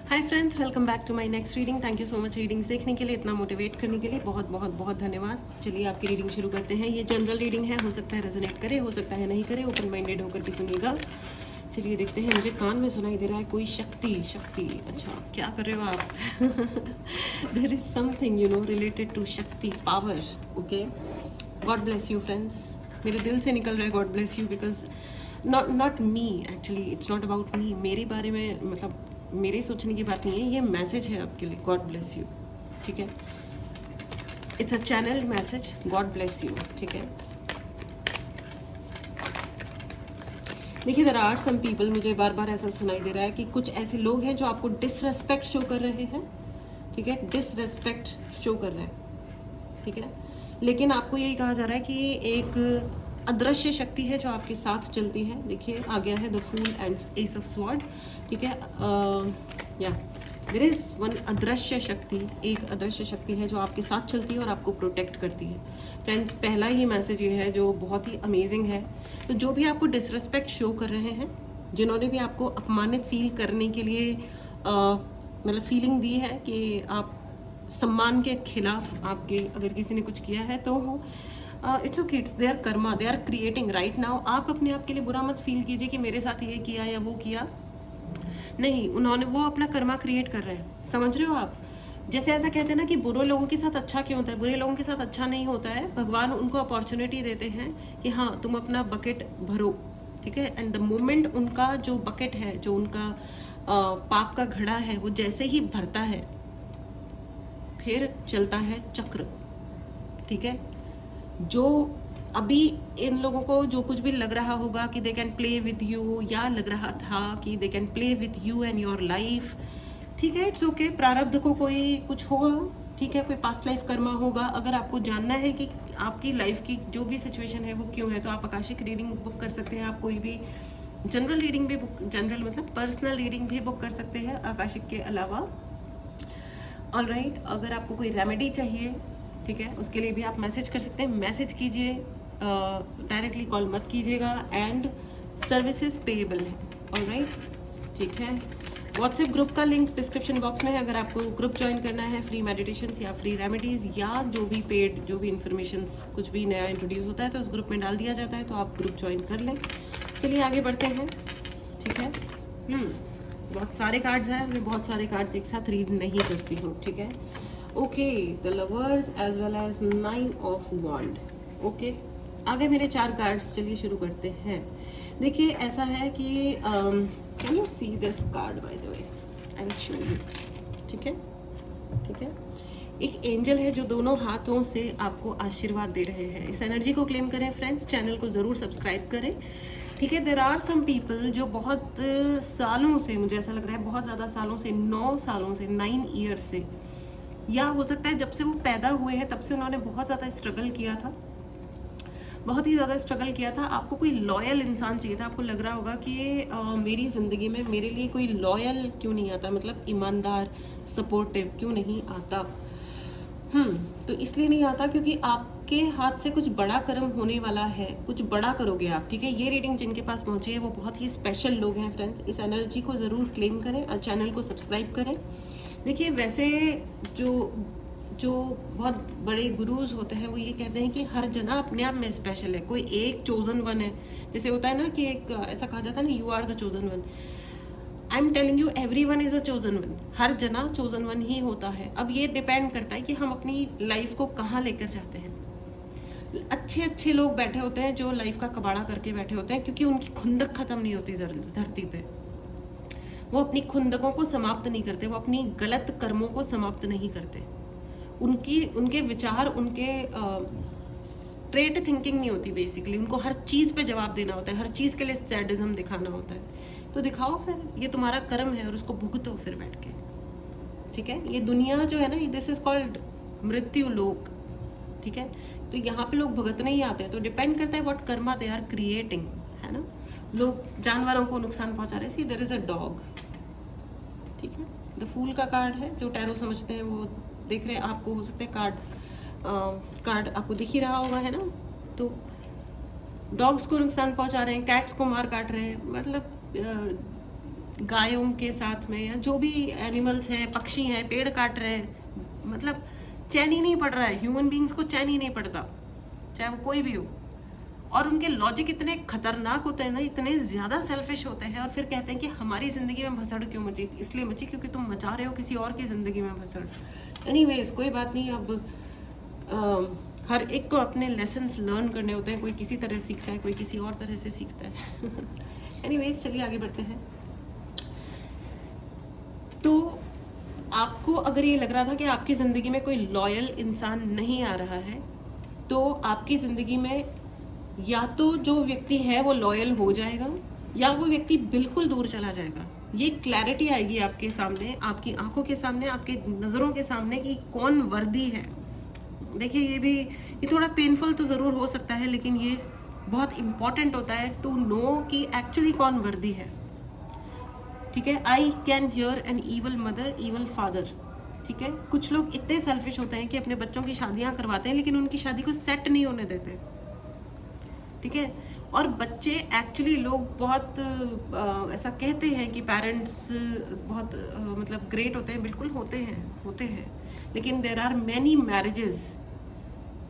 Hi friends, welcome back to my next reading. Thank you so much readings देखने के लिए, इतना motivate करने के लिए बहुत बहुत बहुत धन्यवाद। चलिए आपकी रीडिंग शुरू करते हैं। ये जनरल रीडिंग है, हो सकता है रेजोनेट करे, हो सकता है नहीं करे, ओपन माइंडेड होकर के सुनिएगा। चलिए देखते हैं। मुझे कान में सुनाई दे रहा है कोई शक्ति शक्ति। अच्छा, क्या कर रहे हो आप? There is something related to shakti, power. Okay, God bless you friends. मेरे दिल से निकल रहा है God bless you, because not me, actually it's not about me. मेरे बारे में मतलब मेरे सोचने की बात नहीं है, ये मैसेज है आपके लिए। गॉड ब्लेस यू, ठीक है। It's a channel message. God bless you, ठीक है। देखिए, देयर आर सम पीपल, मुझे बार बार ऐसा सुनाई दे रहा है कि कुछ ऐसे लोग हैं जो आपको डिसरेस्पेक्ट शो कर रहे हैं, ठीक है। डिसरेस्पेक्ट शो कर रहे हैं, ठीक है। लेकिन आपको यही कहा जा रहा है कि एक अदृश्य शक्ति है जो आपके साथ चलती है। देखिए, आ गया है the fool and ace of sword, ठीक है। या देयर इज वन अदृश्य शक्ति, एक अदृश्य शक्ति है जो आपके साथ चलती है और आपको प्रोटेक्ट करती है। फ्रेंड्स, पहला ही मैसेज ये है जो बहुत ही अमेजिंग है। तो जो भी आपको डिसरिस्पेक्ट शो कर रहे हैं, जिन्होंने भी आपको अपमानित फील करने के लिए मतलब फीलिंग दी है कि आप सम्मान के खिलाफ आपके अगर किसी ने कुछ किया है, तो it's okay, it's their karma, they are creating right now. आप अपने आप के लिए बुरा मत फील कीजिए कि मेरे साथ ये किया या वो किया। नहीं, उन्होंने वो अपना कर्मा क्रिएट कर रहे हैं, समझ रहे हो आप। जैसे ऐसा कहते हैं ना कि बुरे लोगों के साथ अच्छा क्यों होता है, बुरे लोगों के साथ अच्छा नहीं होता है। भगवान उनको अपॉर्चुनिटी देते हैं कि हाँ, तुम अपना बकेट भरो, ठीक है। एंड द मोमेंट उनका जो बकेट है, जो उनका पाप का घड़ा है, वो जैसे ही भरता है, फिर चलता है चक्र, ठीक है। जो अभी इन लोगों को जो कुछ भी लग रहा होगा कि they can play with you, या लग रहा था कि they can play with you and your life, ठीक है। इट्स ओके, प्रारब्ध को कोई कुछ होगा, ठीक है। कोई पास्ट लाइफ कर्मा होगा। अगर आपको जानना है कि आपकी लाइफ की जो भी सिचुएशन है वो क्यों है, तो आप आकाशिक रीडिंग बुक कर सकते हैं। आप कोई भी जनरल रीडिंग भी बुक, जनरल मतलब पर्सनल रीडिंग भी बुक कर सकते हैं आकाशिक के अलावा। ऑल राइट, अगर आपको कोई रेमेडी चाहिए, ठीक है, उसके लिए भी आप मैसेज कर सकते हैं। मैसेज कीजिए, डायरेक्टली कॉल मत कीजिएगा। एंड सर्विसेज पेएबल है, ऑल राइट, ठीक है। व्हाट्सएप ग्रुप का लिंक डिस्क्रिप्शन बॉक्स में है। अगर आपको ग्रुप ज्वाइन करना है, फ्री मेडिटेशंस या फ्री रेमेडीज़ या जो भी पेड जो भी इन्फॉर्मेशन कुछ भी नया इंट्रोड्यूस होता है तो उस ग्रुप में डाल दिया जाता है, तो आप ग्रुप ज्वाइन कर लें। चलिए आगे बढ़ते हैं, ठीक है। बहुत सारे कार्ड्स हैं, मैं बहुत सारे कार्ड्स एक साथ रीड नहीं करती हूँ, ठीक है। Okay, the lovers as well as 9 of wand. Okay, आगे मेरे 4 कार्ड्स। चलिए शुरू करते हैं। देखिए, ऐसा है कि can you see this card, by the way I will show you, ठीक है, ठीक है। एक एंजल है जो दोनों हाथों से आपको आशीर्वाद दे रहे हैं। इस एनर्जी को क्लेम करें फ्रेंड्स। चैनल को ज़रूर सब्सक्राइब करें, ठीक है। देर आर सम पीपल जो बहुत सालों से, मुझे ऐसा लग रहा है बहुत ज़्यादा सालों से, 9 सालों से, 9 ईयर्स से, या हो सकता है जब से वो पैदा हुए हैं तब से उन्होंने बहुत ज़्यादा स्ट्रगल किया था, बहुत ही ज़्यादा स्ट्रगल किया था। आपको कोई लॉयल इंसान चाहिए था। आपको लग रहा होगा कि मेरी ज़िंदगी में मेरे लिए कोई लॉयल क्यों नहीं आता, मतलब ईमानदार, सपोर्टिव क्यों नहीं आता। तो इसलिए नहीं आता क्योंकि आपके हाथ से कुछ बड़ा कर्म होने वाला है, कुछ बड़ा करोगे आप, ठीक है। ये रीडिंग जिनके पास पहुंची है वो बहुत ही स्पेशल लोग हैं फ्रेंड्स। इस एनर्जी को ज़रूर क्लेम करें और चैनल को सब्सक्राइब करें। देखिए, वैसे जो बहुत बड़े गुरुज होते हैं वो ये कहते हैं कि हर जना अपने आप में स्पेशल है, कोई एक चोजन वन है। जैसे होता है ना कि एक ऐसा कहा जाता है ना, you are the chosen one. I am telling you, every one is a chosen one. हर जना चोजन वन ही होता है। अब ये डिपेंड करता है कि हम अपनी लाइफ को कहाँ लेकर जाते हैं। अच्छे अच्छे लोग बैठे होते हैं जो लाइफ का कबाड़ा करके बैठे होते हैं, क्योंकि उनकी खुंदक खत्म नहीं होती धरती पे। वो अपनी खुंदकों को समाप्त नहीं करते, वो अपनी गलत कर्मों को समाप्त नहीं करते। उनके विचार, उनके स्ट्रेट थिंकिंग नहीं होती बेसिकली। उनको हर चीज़ पे जवाब देना होता है, हर चीज़ के लिए सैडिज्म दिखाना होता है। तो दिखाओ फिर, ये तुम्हारा कर्म है और उसको भुगतो फिर बैठ के, ठीक है। ये दुनिया जो है ना, दिस इज कॉल्ड मृत्यु लोक, ठीक है। तो यहाँ पे लोग भुगतने ही आते हैं। तो डिपेंड करता है what karma they are creating, है ना। लोग जानवरों को नुकसान पहुंचा रहे हैं। See, there is a dog, ठीक है। द फूल का कार्ड है, जो टैरो समझते हैं वो देख रहे हैं। आपको हो सकता है कार्ड आपको दिख ही रहा होगा, है ना। तो डॉग्स को नुकसान पहुंचा रहे हैं, कैट्स को मार काट रहे हैं, मतलब गायों के साथ में, या जो भी एनिमल्स हैं, पक्षी हैं, पेड़ काट रहे हैं, मतलब चैन ही नहीं पड़ रहा है, ह्यूमन बींग्स को चैन ही नहीं पड़ता, चाहे वो कोई भी हो। और उनके लॉजिक इतने खतरनाक होते हैं ना, इतने ज़्यादा सेल्फिश होते हैं, और फिर कहते हैं कि हमारी ज़िंदगी में भसड़ क्यों मची, इसलिए मची क्योंकि तुम मचा रहे हो किसी और की ज़िंदगी में भसड़। एनीवेज कोई बात नहीं, अब हर एक को अपने लेसन्स लर्न करने होते हैं, कोई किसी तरह सीखता है, कोई किसी और तरह से सीखता है। एनीवेज चलिए आगे बढ़ते हैं। तो आपको अगर ये लग रहा था कि आपकी ज़िंदगी में कोई लॉयल इंसान नहीं आ रहा है, तो आपकी ज़िंदगी में या तो जो व्यक्ति है वो लॉयल हो जाएगा, या वो व्यक्ति बिल्कुल दूर चला जाएगा। ये क्लैरिटी आएगी आपके सामने, आपकी आंखों के सामने, आपके नज़रों के सामने कि कौन वर्दी है। देखिए ये थोड़ा पेनफुल तो ज़रूर हो सकता है, लेकिन ये बहुत इम्पॉर्टेंट होता है टू नो कि एक्चुअली कौन वर्दी है। ठीक है, I can hear N evil mother evil father. ठीक है, कुछ लोग इतने सेल्फिश होते हैं कि अपने बच्चों की शादियां करवाते हैं, लेकिन उनकी शादी को सेट नहीं होने देते। ठीक है, और बच्चे एक्चुअली लोग बहुत ऐसा कहते हैं कि पेरेंट्स बहुत मतलब ग्रेट होते हैं, बिल्कुल होते हैं, लेकिन देर आर मैनी मैरिजेस,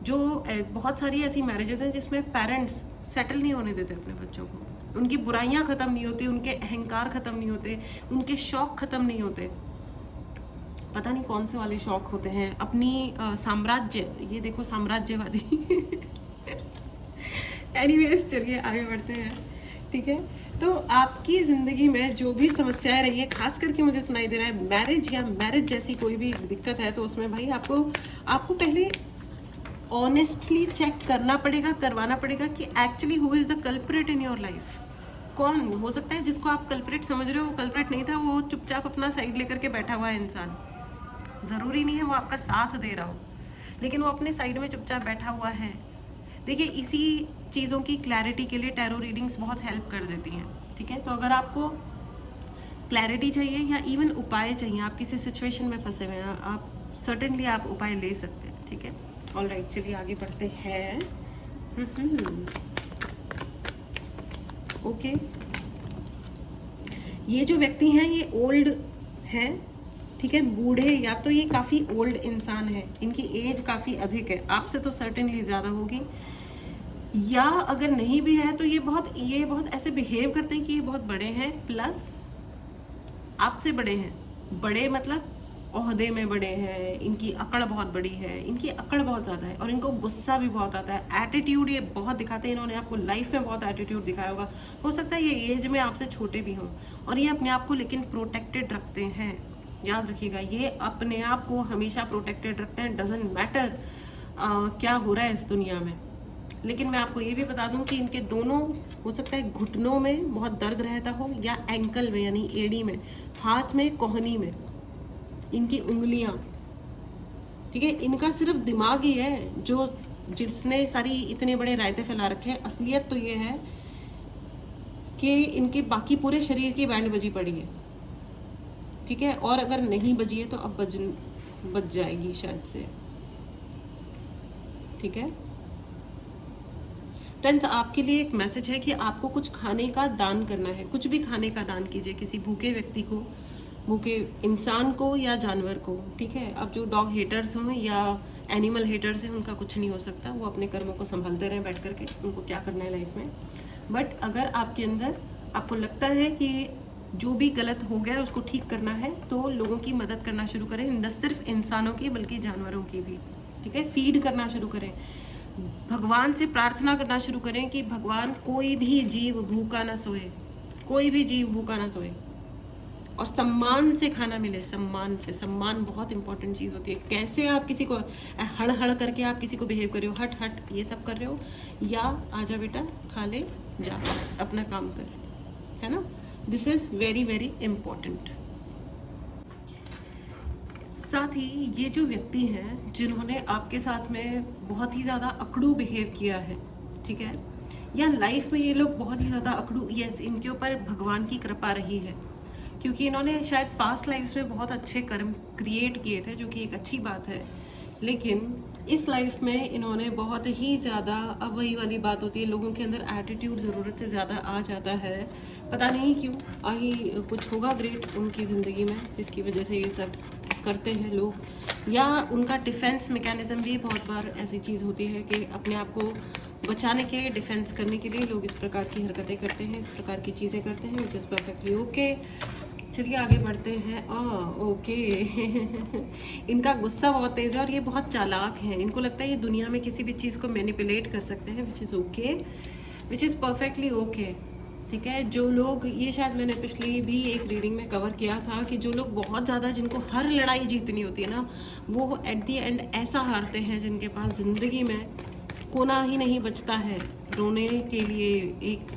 जो बहुत सारी ऐसी मैरिजेस हैं जिसमें पेरेंट्स सेटल नहीं होने देते अपने बच्चों को। उनकी बुराइयां ख़त्म नहीं होती, उनके अहंकार ख़त्म नहीं होते, उनके शौक ख़त्म नहीं होते। पता नहीं कौन से वाले शौक होते हैं, अपनी साम्राज्य, ये देखो साम्राज्यवादी। एनीवेज चलिए आगे बढ़ते हैं। ठीक है, तो आपकी ज़िंदगी में जो भी समस्याएं रही है, खास करके मुझे सुनाई दे रहा है मैरिज या मैरिज जैसी कोई भी दिक्कत है, तो उसमें भाई आपको पहले ऑनेस्टली चेक करना पड़ेगा, करवाना पड़ेगा कि actually who is the culprit in your life. कौन हो सकता है जिसको आप कल्प्रिट समझ रहे हो, वो कल्प्रिट नहीं था, वो चुपचाप अपना साइड लेकर के बैठा हुआ है इंसान। ज़रूरी नहीं है वो आपका साथ दे रहा हो, लेकिन वो अपने साइड में चुपचाप बैठा हुआ है। देखिए, इसी चीज़ों की क्लैरिटी के लिए टैरो रीडिंग्स बहुत हेल्प कर देती हैं। ठीक है, तो अगर आपको क्लैरिटी चाहिए या इवन उपाय चाहिए, आप किसी सिचुएशन में फंसे हुए हैं, आप सर्टेनली आप उपाय ले सकते हैं। ठीक है, ऑलराइट चलिए आगे बढ़ते हैं। ओके, ये जो व्यक्ति हैं ये ओल्ड हैं। ठीक है, बूढ़े, या तो ये काफ़ी ओल्ड इंसान है, इनकी एज काफ़ी अधिक है, आपसे तो सर्टेनली ज़्यादा होगी, या अगर नहीं भी है तो ये बहुत ऐसे बिहेव करते हैं कि ये बहुत बड़े हैं, प्लस आपसे बड़े हैं। बड़े मतलब ओहदे में बड़े हैं, इनकी अकड़ बहुत बड़ी है, इनकी अकड़ बहुत ज़्यादा है, और इनको गुस्सा भी बहुत आता है। एटीट्यूड ये बहुत दिखाते हैं, इन्होंने आपको लाइफ में बहुत एटीट्यूड दिखाया होगा। हो सकता है ये एज में आपसे छोटे भी हों, और ये अपने आप को लेकिन प्रोटेक्टेड रखते हैं। याद रखिएगा, ये अपने आप को हमेशा प्रोटेक्टेड रखते हैं, डजेंट मैटर क्या हो रहा है इस दुनिया में। लेकिन मैं आपको ये भी बता दूं कि इनके दोनों, हो सकता है घुटनों में बहुत दर्द रहता हो, या एंकल में यानी एड़ी में, हाथ में, कोहनी में, इनकी उंगलियां। ठीक है, इनका सिर्फ दिमाग ही है जिसने सारी इतने बड़े रायते फैला रखे हैं। असलियत तो ये है कि इनके बाकी पूरे शरीर की बैंड बजी पड़ी है। ठीक है, और अगर नहीं बजी है तो अब बज जाएगी शायद से। ठीक है फ्रेंड्स, आपके लिए एक मैसेज है कि आपको कुछ खाने का दान करना है। कुछ भी खाने का दान कीजिए, किसी भूखे व्यक्ति को, भूखे इंसान को या जानवर को। ठीक है, अब जो डॉग हेटर्स हों या एनिमल हेटर्स हैं, उनका कुछ नहीं हो सकता, वो अपने कर्मों को संभालते रहें बैठ करके, उनको क्या करना है लाइफ में। बट अगर आपके अंदर आपको लगता है कि जो भी गलत हो गया उसको ठीक करना है, तो लोगों की मदद करना शुरू करें, न सिर्फ इंसानों की बल्कि जानवरों की भी। ठीक है, फीड करना शुरू करें, भगवान से प्रार्थना करना शुरू करें कि भगवान कोई भी जीव भूखा ना सोए, कोई भी जीव भूखा ना सोए, और सम्मान से खाना मिले। सम्मान से, सम्मान बहुत इंपॉर्टेंट चीज़ होती है। कैसे आप किसी को हड़ हड़ करके आप किसी को बिहेव कर रहे हो, हट हट ये सब कर रहे हो, या आजा बेटा खा ले, जा अपना काम कर, है ना। This is very very important. साथ ही ये जो व्यक्ति हैं जिन्होंने आपके साथ में बहुत ही ज़्यादा अकड़ू बिहेव किया है, ठीक है, या लाइफ में ये लोग बहुत ही ज़्यादा अकड़ू, यस, इनके ऊपर भगवान की कृपा रही है, क्योंकि इन्होंने शायद पास्ट लाइफ्स में बहुत अच्छे कर्म क्रिएट किए थे, जो कि एक अच्छी बात है लेकिन इस लाइफ में इन्होंने बहुत ही ज़्यादा, अब वही वाली बात होती है, लोगों के अंदर एटीट्यूड ज़रूरत से ज़्यादा आ जाता है, पता नहीं क्यों। ही कुछ होगा ग्रेट उनकी ज़िंदगी में जिसकी वजह से ये सब करते हैं लोग, या उनका डिफेंस मैकेनिज्म भी बहुत बार ऐसी चीज़ होती है कि अपने आप को बचाने के लिए, डिफेंस करने के लिए लोग इस प्रकार की हरकतें करते हैं, इस प्रकार की चीज़ें करते हैं, विच इज़ परफेक्टली ओके। चलिए आगे बढ़ते हैं। ओके इनका गुस्सा बहुत तेज़ है और ये बहुत चालाक हैं। इनको लगता है ये दुनिया में किसी भी चीज़ को मैनिपुलेट कर सकते हैं, which is okay, which is perfectly okay. ठीक है, जो लोग, ये शायद मैंने पिछली भी एक रीडिंग में कवर किया था कि जो लोग बहुत ज़्यादा, जिनको हर लड़ाई जीतनी होती है ना, वो एट दी एंड ऐसा हारते हैं जिनके पास ज़िंदगी में कोना ही नहीं बचता है, रोने के लिए एक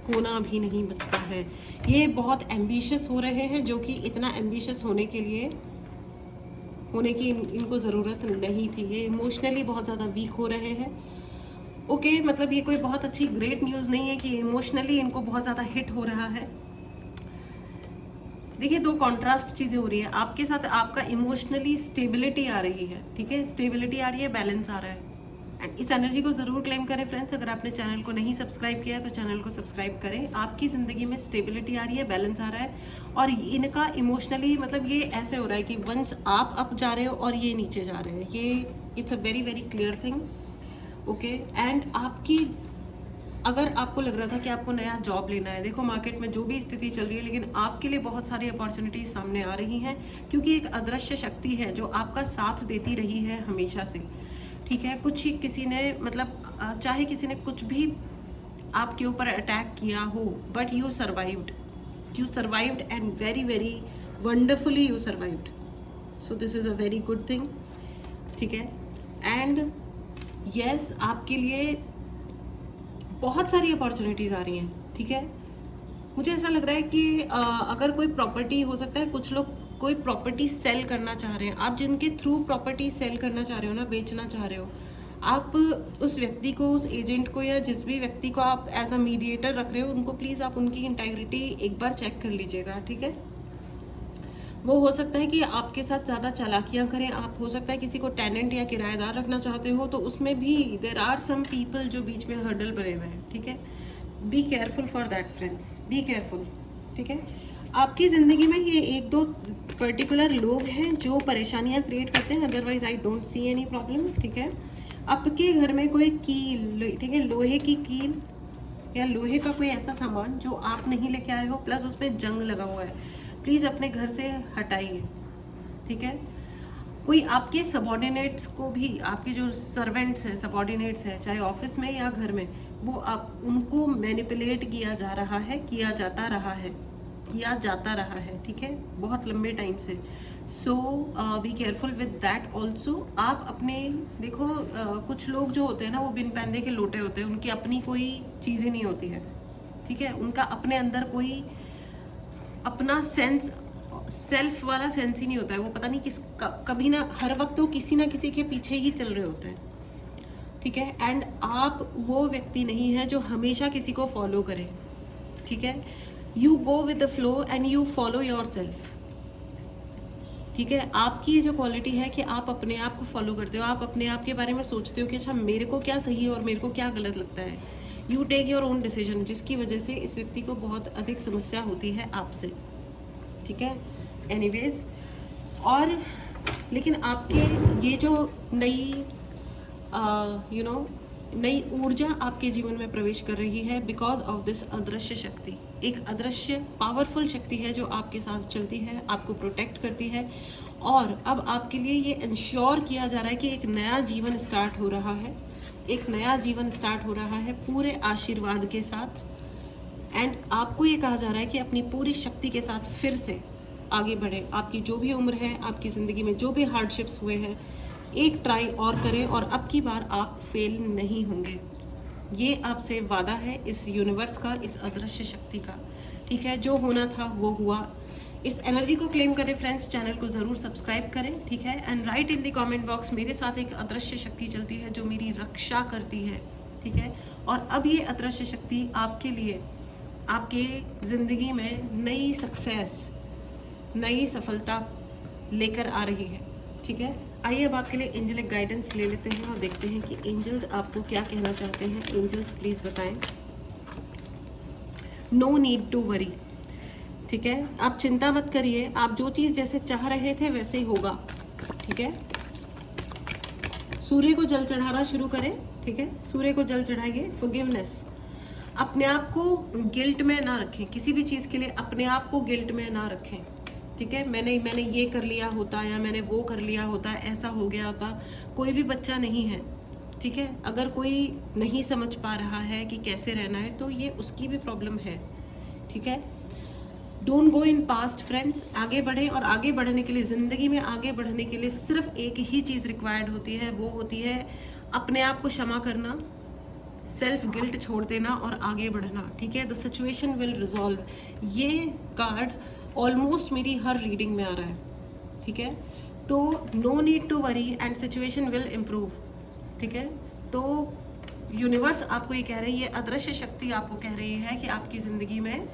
कोना भी नहीं बचता है। ये बहुत एम्बिशियस हो रहे हैं, जो कि इतना एम्बिशियस होने के लिए होने की इनको ज़रूरत नहीं थी। ये इमोशनली बहुत ज़्यादा वीक हो रहे हैं। ओके, मतलब ये कोई बहुत अच्छी ग्रेट न्यूज़ नहीं है कि इमोशनली इनको बहुत ज़्यादा हिट हो रहा है। देखिए, दो कॉन्ट्रास्ट चीज़ें हो रही है आपके साथ। आपका इमोशनली स्टेबिलिटी आ रही है, ठीक है, स्टेबिलिटी आ रही है, बैलेंस आ रहा है। एंड इस एनर्जी को ज़रूर क्लेम करें फ्रेंड्स। अगर आपने चैनल को नहीं सब्सक्राइब किया है तो चैनल को सब्सक्राइब करें। आपकी ज़िंदगी में स्टेबिलिटी आ रही है, बैलेंस आ रहा है, और इनका इमोशनली, मतलब ये ऐसे हो रहा है कि वंस आप अप जा रहे हो और ये नीचे जा रहे हैं। ये it's a very very clear thing. Okay, and आपकी, अगर आपको लग रहा था कि आपको नया जॉब लेना है, देखो मार्केट में जो भी स्थिति चल रही है, लेकिन आपके लिए बहुत सारी अपॉर्चुनिटीज सामने आ रही हैं, क्योंकि एक अदृश्य शक्ति है जो आपका साथ देती रही है हमेशा से। ठीक है, कुछ ही किसी ने, मतलब चाहे किसी ने कुछ भी आपके ऊपर अटैक किया हो, but you survived and very very wonderfully you survived. So this is a very good thing. ठीक है, एंड यस, आपके लिए बहुत सारी अपॉर्चुनिटीज़ आ रही हैं। ठीक है, मुझे ऐसा लग रहा है कि अगर कोई प्रॉपर्टी, हो सकता है कुछ लोग कोई प्रॉपर्टी सेल करना चाह रहे हैं, आप जिनके थ्रू प्रॉपर्टी सेल करना चाह रहे हो ना, बेचना चाह रहे हो, आप उस व्यक्ति को, उस एजेंट को, या जिस भी व्यक्ति को आप एज अ मीडिएटर रख रहे हो, उनको प्लीज़ आप उनकी इंटेग्रिटी एक बार चेक कर लीजिएगा। ठीक है, वो हो सकता है कि आपके साथ ज़्यादा चालाकियाँ करें। आप, हो सकता है किसी को टेनेंट या किराएदार रखना चाहते हो, तो उसमें भी देर आर सम पीपल जो बीच में हर्डल बने हुए हैं। ठीक है, be careful for that friends, be careful. ठीक है, आपकी ज़िंदगी में ये एक दो पर्टिकुलर लोग हैं जो परेशानियां क्रिएट करते हैं, otherwise I don't see any problem. ठीक है, आपके घर में कोई कील, ठीक है, लोहे की कील या लोहे का कोई ऐसा सामान जो आप नहीं लेके आए हो, प्लस उस पर जंग लगा हुआ है, प्लीज़ अपने घर से हटाइए। ठीक है, कोई आपके सबॉर्डिनेट्स को भी, आपके जो सर्वेंट्स हैं, सबॉर्डिनेट्स हैं, चाहे ऑफिस में या घर में, वो आप उनको मैनिपुलेट किया जा रहा है, किया जाता रहा है। ठीक है, बहुत लंबे टाइम से। So be careful with that also. आप अपने, देखो कुछ लोग जो होते हैं ना, वो बिन पैंदे के लोटे होते हैं, उनकी अपनी कोई चीज़ें नहीं होती है। ठीक है, उनका अपने अंदर कोई अपना सेंस, सेल्फ वाला सेंस ही नहीं होता है। वो पता नहीं कभी ना, हर वक्त तो किसी ना किसी के पीछे ही चल रहे होते हैं। ठीक है, एंड आप वो व्यक्ति नहीं है जो हमेशा किसी को फॉलो करे। ठीक है, you go with the flow and you follow your self. ठीक है, आपकी ये जो क्वालिटी है कि आप अपने आप को फॉलो करते हो, आप अपने आप के बारे में सोचते हो कि अच्छा मेरे को क्या सही है और मेरे को क्या गलत लगता है। You take your own decision, जिसकी वजह से इस व्यक्ति को बहुत अधिक समस्या होती है आपसे। ठीक है, एनीवेज, और लेकिन आपके ये जो नई नई ऊर्जा आपके जीवन में प्रवेश कर रही है बिकॉज ऑफ दिस अदृश्य शक्ति। एक अदृश्य पावरफुल शक्ति है जो आपके साथ चलती है, आपको प्रोटेक्ट करती है, और अब आपके लिए ये इंश्योर किया जा रहा है कि एक नया जीवन स्टार्ट हो रहा है, एक नया जीवन स्टार्ट हो रहा है पूरे आशीर्वाद के साथ। एंड आपको ये कहा जा रहा है कि अपनी पूरी शक्ति के साथ फिर से आगे बढ़े। आपकी जो भी उम्र है, आपकी ज़िंदगी में जो भी हार्डशिप्स हुए हैं, एक ट्राई और करें और अब की बार आप फेल नहीं होंगे। ये आपसे वादा है इस यूनिवर्स का, इस अदृश्य शक्ति का। ठीक है, जो होना था वो हुआ। इस एनर्जी को क्लेम करें फ्रेंड्स, चैनल को ज़रूर सब्सक्राइब करें। ठीक है, and right in the comment box, मेरे साथ एक अदृश्य शक्ति चलती है जो मेरी रक्षा करती है। ठीक है, और अब ये अदृश्य शक्ति आपके लिए, आपके ज़िंदगी में नई सक्सेस, नई सफलता लेकर आ रही है। ठीक है, आइए अब आपके लिए एंजलिक गाइडेंस ले लेते हैं और देखते हैं कि एंजल्स आपको क्या कहना चाहते हैं। एंजल्स प्लीज बताएं। नो नीड टू वरी, ठीक है, आप चिंता मत करिए, आप जो चीज़ जैसे चाह रहे थे वैसे ही होगा, ठीक है। सूर्य को जल चढ़ाना शुरू करें, ठीक है, सूर्य को जल चढ़ाइए। फॉरगिवनेस, अपने आप को गिल्ट में ना रखें, किसी भी चीज़ के लिए अपने आप को गिल्ट में ना रखें, ठीक है। मैंने ये कर लिया होता या मैंने वो कर लिया होता, ऐसा हो गया होता। कोई भी बच्चा नहीं है, ठीक है। अगर कोई नहीं समझ पा रहा है कि कैसे रहना है तो ये उसकी भी प्रॉब्लम है, ठीक है। Don't go in past friends, आगे बढ़े, और आगे बढ़ने के लिए, ज़िंदगी में आगे बढ़ने के लिए सिर्फ एक ही चीज़ रिक्वायर्ड होती है, वो होती है अपने आप को क्षमा करना, सेल्फ गिल्ट छोड़ देना और आगे बढ़ना, ठीक है। द सिचुएशन विल रिजॉल्व, ये कार्ड ऑलमोस्ट मेरी हर रीडिंग में आ रहा है, ठीक है। तो no need to worry and situation will improve, ठीक है। तो यूनिवर्स आपको ये कह रही है, ये अदृश्य शक्ति आपको कह रही है कि आपकी ज़िंदगी में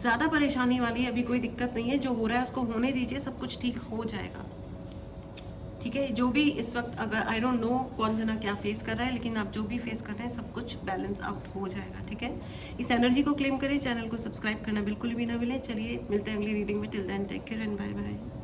ज़्यादा परेशानी वाली अभी कोई दिक्कत नहीं है, जो हो रहा है उसको होने दीजिए, सब कुछ ठीक हो जाएगा, ठीक है। जो भी इस वक्त, अगर आई डोंट नो कौन जना क्या फेस कर रहा है, लेकिन आप जो भी फेस कर रहे हैं सब कुछ बैलेंस आउट हो जाएगा, ठीक है। इस एनर्जी को क्लेम करें, चैनल को सब्सक्राइब करना बिल्कुल भी ना भूलें। चलिए मिलते हैं अगली रीडिंग में, till then take care and bye bye.